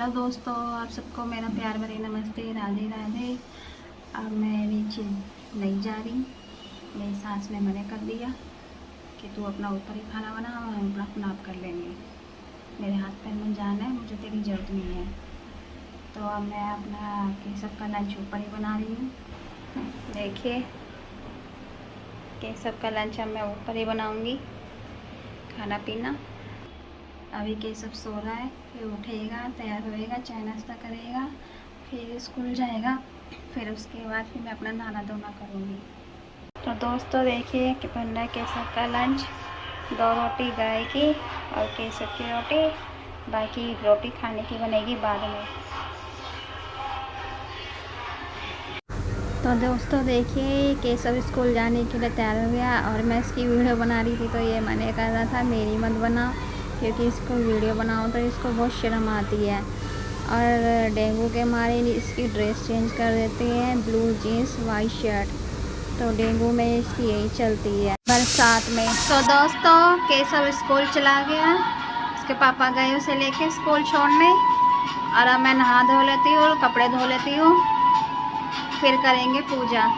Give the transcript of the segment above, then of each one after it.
Hello दोस्तों, आप सबको मेरा प्यार भरी नमस्ते, राधे राधे। अब मैं नीचे नहीं जा रही। मेरी सास ने मना कर दिया कि तू अपना ऊपर ही खाना बना, हम अपना आप कर लेंगे। मेरे हाथ पैर में जान है, मुझे तेरी ज़रूरत नहीं है। तो अब मैं अपना केसव का लंच ऊपर ही बना रही हूँ। देखिए, केसव का लंच अब मैं ऊपर ही बनाऊँगी, खाना पीना। अभी केसव सो रहा है, फिर उठेगा, तैयार होएगा, चाय नाश्ता करेगा, फिर स्कूल जाएगा। फिर उसके बाद फिर मैं अपना नहाना धोना करूँगी। तो दोस्तों देखिए कि बन रहा है केसव का लंच। 2 रोटी गाय की और केसव की रोटी, बाकी रोटी खाने की बनेगी बाद में। तो दोस्तों देखिए, केसव स्कूल जाने के लिए तैयार हो गया और मैं इसकी वीडियो बना रही थी, तो ये मैंने कर रहा था मेरी मत बनाओ, क्योंकि इसको वीडियो बनाओ तो इसको बहुत शर्म आती है। और डेंगू के मारे इसकी ड्रेस चेंज कर देते हैं, ब्लू जीन्स वाइट शर्ट। तो डेंगू में इसकी यही चलती है बरसात में। तो दोस्तों केसव स्कूल चला गया, उसके पापा गए उसे लेके स्कूल छोड़ने। और अब मैं नहा धो लेती हूँ, कपड़े धो लेती हूँ, फिर करेंगे पूजा।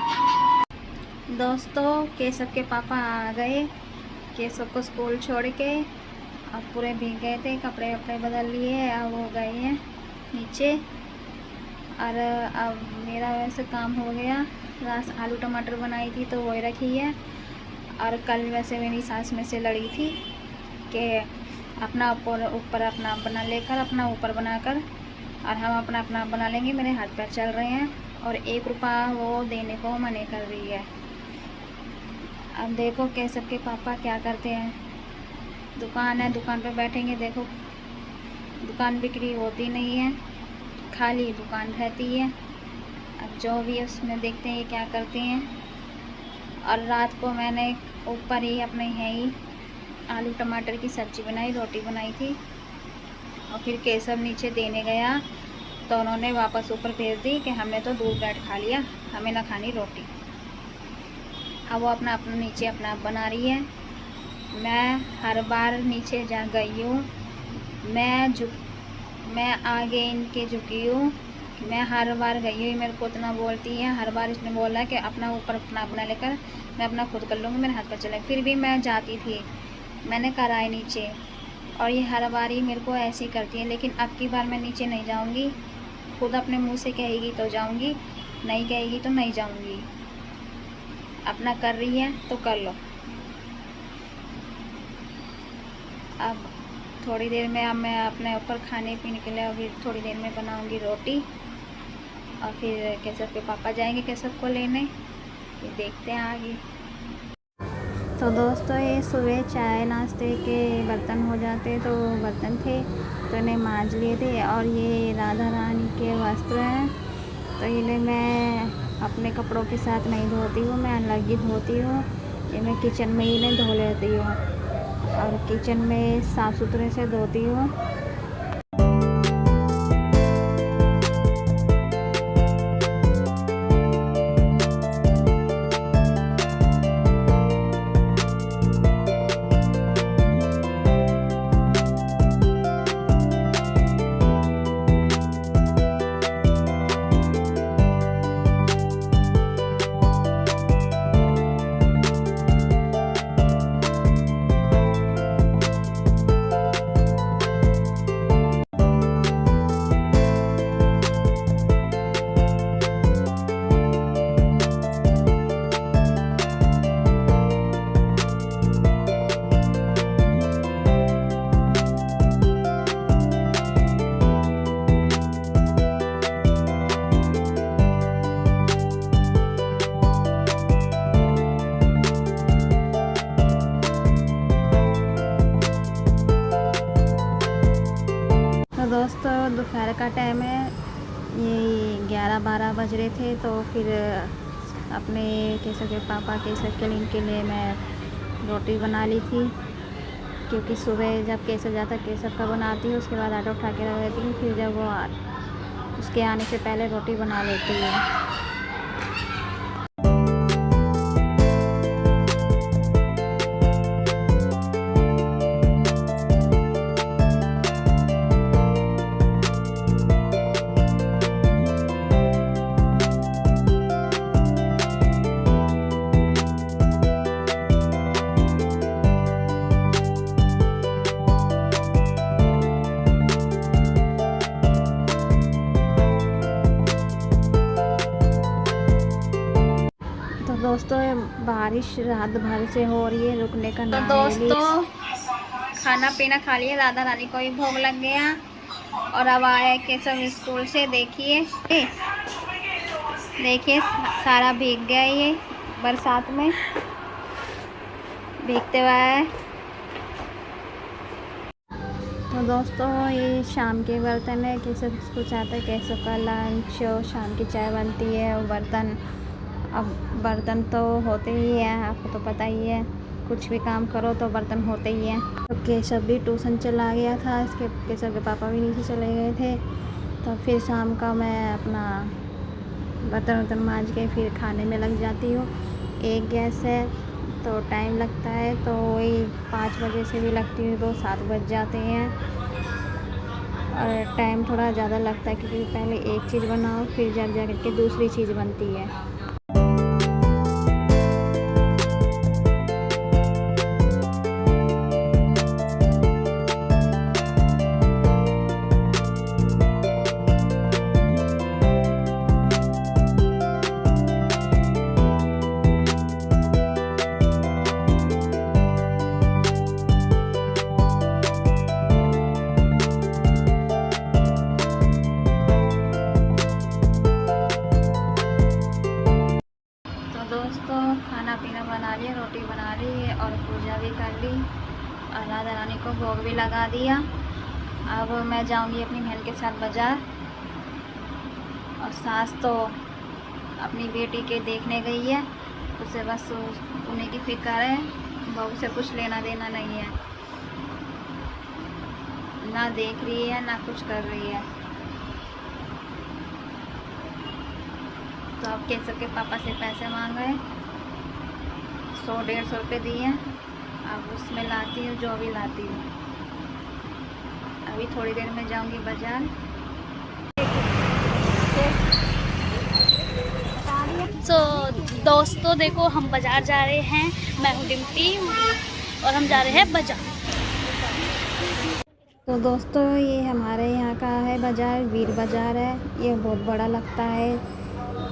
दोस्तों केसव के पापा आ गए, केसव को स्कूल छोड़ के। अब पूरे भीग गए थे, कपड़े वपड़े बदल लिए, अब वो गए हैं नीचे। और अब मेरा वैसे काम हो गया। रात आलू टमाटर बनाई थी तो वही रखी है। और कल वैसे मेरी सास में से लड़ी थी कि अपना ऊपर अपना बना लेकर, अपना ऊपर बनाकर, और हम अपना अपना बना लेंगे। मेरे हाथ पैर चल रहे हैं और 1 रुपया वो देने को मना कर रही है। अब देखो केसव के पापा क्या करते हैं। दुकान है, दुकान पे बैठेंगे। देखो दुकान बिक्री होती नहीं है, खाली दुकान रहती है। अब जो भी है उसमें देखते हैं ये क्या करते हैं। और रात को मैंने ऊपर ही अपने है ही आलू टमाटर की सब्ज़ी बनाई, रोटी बनाई थी। और फिर केसव नीचे देने गया तो उन्होंने वापस ऊपर भेज दी कि हमने तो दूध ब्रेड खा लिया, हमें ना खानी रोटी। अब वो अपना अपना नीचे अपना बना रही है। मैं हर बार नीचे जा गई हूँ, मैं आगे इनके झुकी हूँ। मैं हर बार गई हूँ, मेरे को इतना बोलती है। हर बार इसने बोला है कि अपना ऊपर अपना अपना लेकर मैं अपना खुद कर लूँगी, मेरे हाथ पर चले। फिर भी मैं जाती थी, मैंने करा है नीचे। और ये हर बार ही मेरे को ऐसे ही करती है। लेकिन अब की बार मैं नीचे नहीं जाऊँगी, खुद अपने मुँह से कहेगी तो जाऊँगी, नहीं कहेगी तो नहीं जाऊँगी। अपना कर रही है तो कर लो। अब थोड़ी देर में अब मैं अपने ऊपर खाने पीने के लिए अभी थोड़ी देर में बनाऊंगी रोटी। और फिर केसव के पापा जाएंगे केसव को लेने, फिर देखते हैं आगे। तो दोस्तों ये सुबह चाय नाश्ते के बर्तन हो जाते, तो बर्तन थे तो इन्हें मांज लिए थे। और ये राधा रानी के वस्त्र हैं, तो इन्हें मैं अपने कपड़ों के साथ नहीं धोती हूँ, मैं अलग ही धोती हूँ। ये मैं किचन में ही इन्हें धो लेती हूँ और किचन में साफ़ सुथरे से धोती हूँ। तो दोस्तों दोपहर का टाइम है, ये 11-12 बज रहे थे। तो फिर अपने केसव के पापा केसव के इनके लिए मैं रोटी बना ली थी, क्योंकि सुबह जब केसव जाता केसव का बनाती हूँ, उसके बाद आटा उठा के रख देती हूँ। फिर जब वो उसके आने से पहले रोटी बना लेती हूँ। बारिश रात भर से हो रही है, रुकने का नाम नहीं। तो दोस्तों खाना पीना खा लिया, राधा रानी को भी भोग लग गया और अब आए केशव स्कूल से। देखिए सारा भीग गया ये बरसात में, भीगते हुए है। तो दोस्तों ये शाम के बर्तन है, केशव स्कूल से आता है, केशव का लंच और शाम की चाय बनती है और बर्तन। अब बर्तन तो होते ही हैं, आपको तो पता ही है, कुछ भी काम करो तो बर्तन होते ही हैं। तो केशव भी ट्यूशन चला गया था, इसके केशव के पापा भी नीचे चले गए थे। तो फिर शाम का मैं अपना बर्तन मांज के फिर खाने में लग जाती हूँ। एक गैस है तो टाइम लगता है, तो वही 5 बजे से भी लगती हूँ तो 7 बज जाते हैं और टाइम थोड़ा ज़्यादा लगता है, क्योंकि पहले एक चीज़ बनाओ फिर जब जा के दूसरी चीज़ बनती है। दोस्तों खाना पीना बना लिया, रोटी बना ली और पूजा भी कर ली और राधा रानी को भोग भी लगा दिया। अब मैं जाऊंगी अपनी बहन के साथ बाज़ार, और सास तो अपनी बेटी के देखने गई है, उसे बस उन्हीं की फिक्र है, बहू से कुछ लेना देना नहीं है, ना देख रही है ना कुछ कर रही है। तो अब केशव के पापा से पैसे मांग रहे, 100-150 रुपये दिए। अब उसमें लाती हूँ जो भी लाती हूँ। अभी थोड़ी देर में जाऊंगी बाज़ार। तो दोस्तों देखो हम बाज़ार जा रहे हैं, मैं हूँ डिम्पी और हम जा रहे हैं बाज़ार। तो दोस्तों ये हमारे यहाँ का है बाज़ार, वीर बाज़ार है। ये बहुत बड़ा लगता है,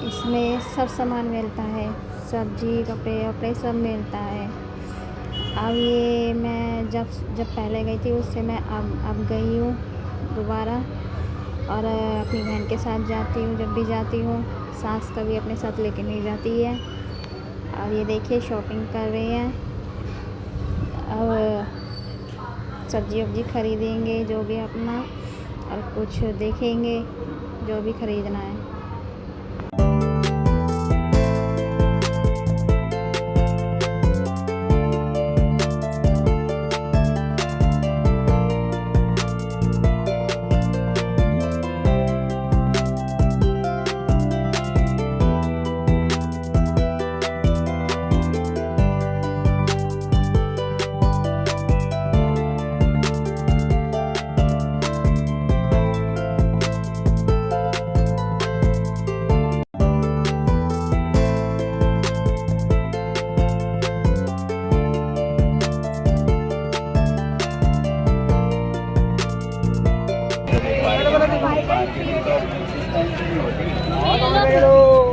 इसमें सब सामान मिलता है, सब्जी कपड़े वपड़े सब मिलता है। अब ये मैं जब पहले गई थी उससे मैं अब गई हूँ दोबारा, और अपनी बहन के साथ जाती हूँ जब भी जाती हूँ। सास कभी अपने साथ लेके नहीं जाती है। अब ये देखिए शॉपिंग कर रहे हैं, अब सब्जी वब्जी खरीदेंगे जो भी अपना, और कुछ देखेंगे जो भी ख़रीदना है।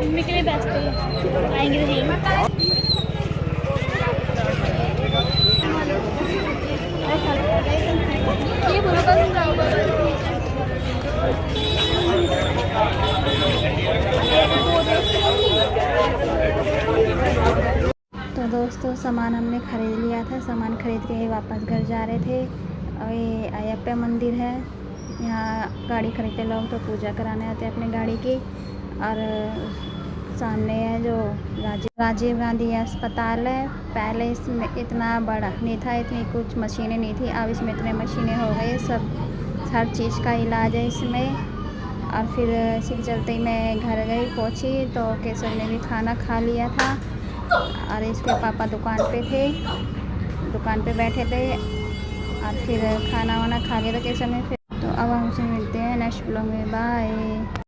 मम्मी के लिए बेस्ट आएंगे नहीं। ये बुरा पसंद तो दोस्तों सामान हमने ख़रीद लिया था, सामान ख़रीद के ही वापस घर जा रहे थे। और ये अयप्पा मंदिर है, यहाँ गाड़ी खरीदते लोग तो पूजा कराने आते हैं अपने गाड़ी की। और सामने है जो राजीव गांधी अस्पताल है। पहले इसमें इतना बड़ा नहीं था, इतनी कुछ मशीनें नहीं थी, अब इसमें इतने मशीनें हो गई, सब हर चीज़ का इलाज है इसमें। और फिर इसी के चलते ही मैं घर गई, पहुँची तो केशव ने भी खाना खा लिया था और इसके पापा दुकान पे बैठे थे, और फिर खाना वाना खा लिया था केशव ने। फिर तो अब हमसे मिलते हैं नेक्स्ट ब्लॉग में, बाय।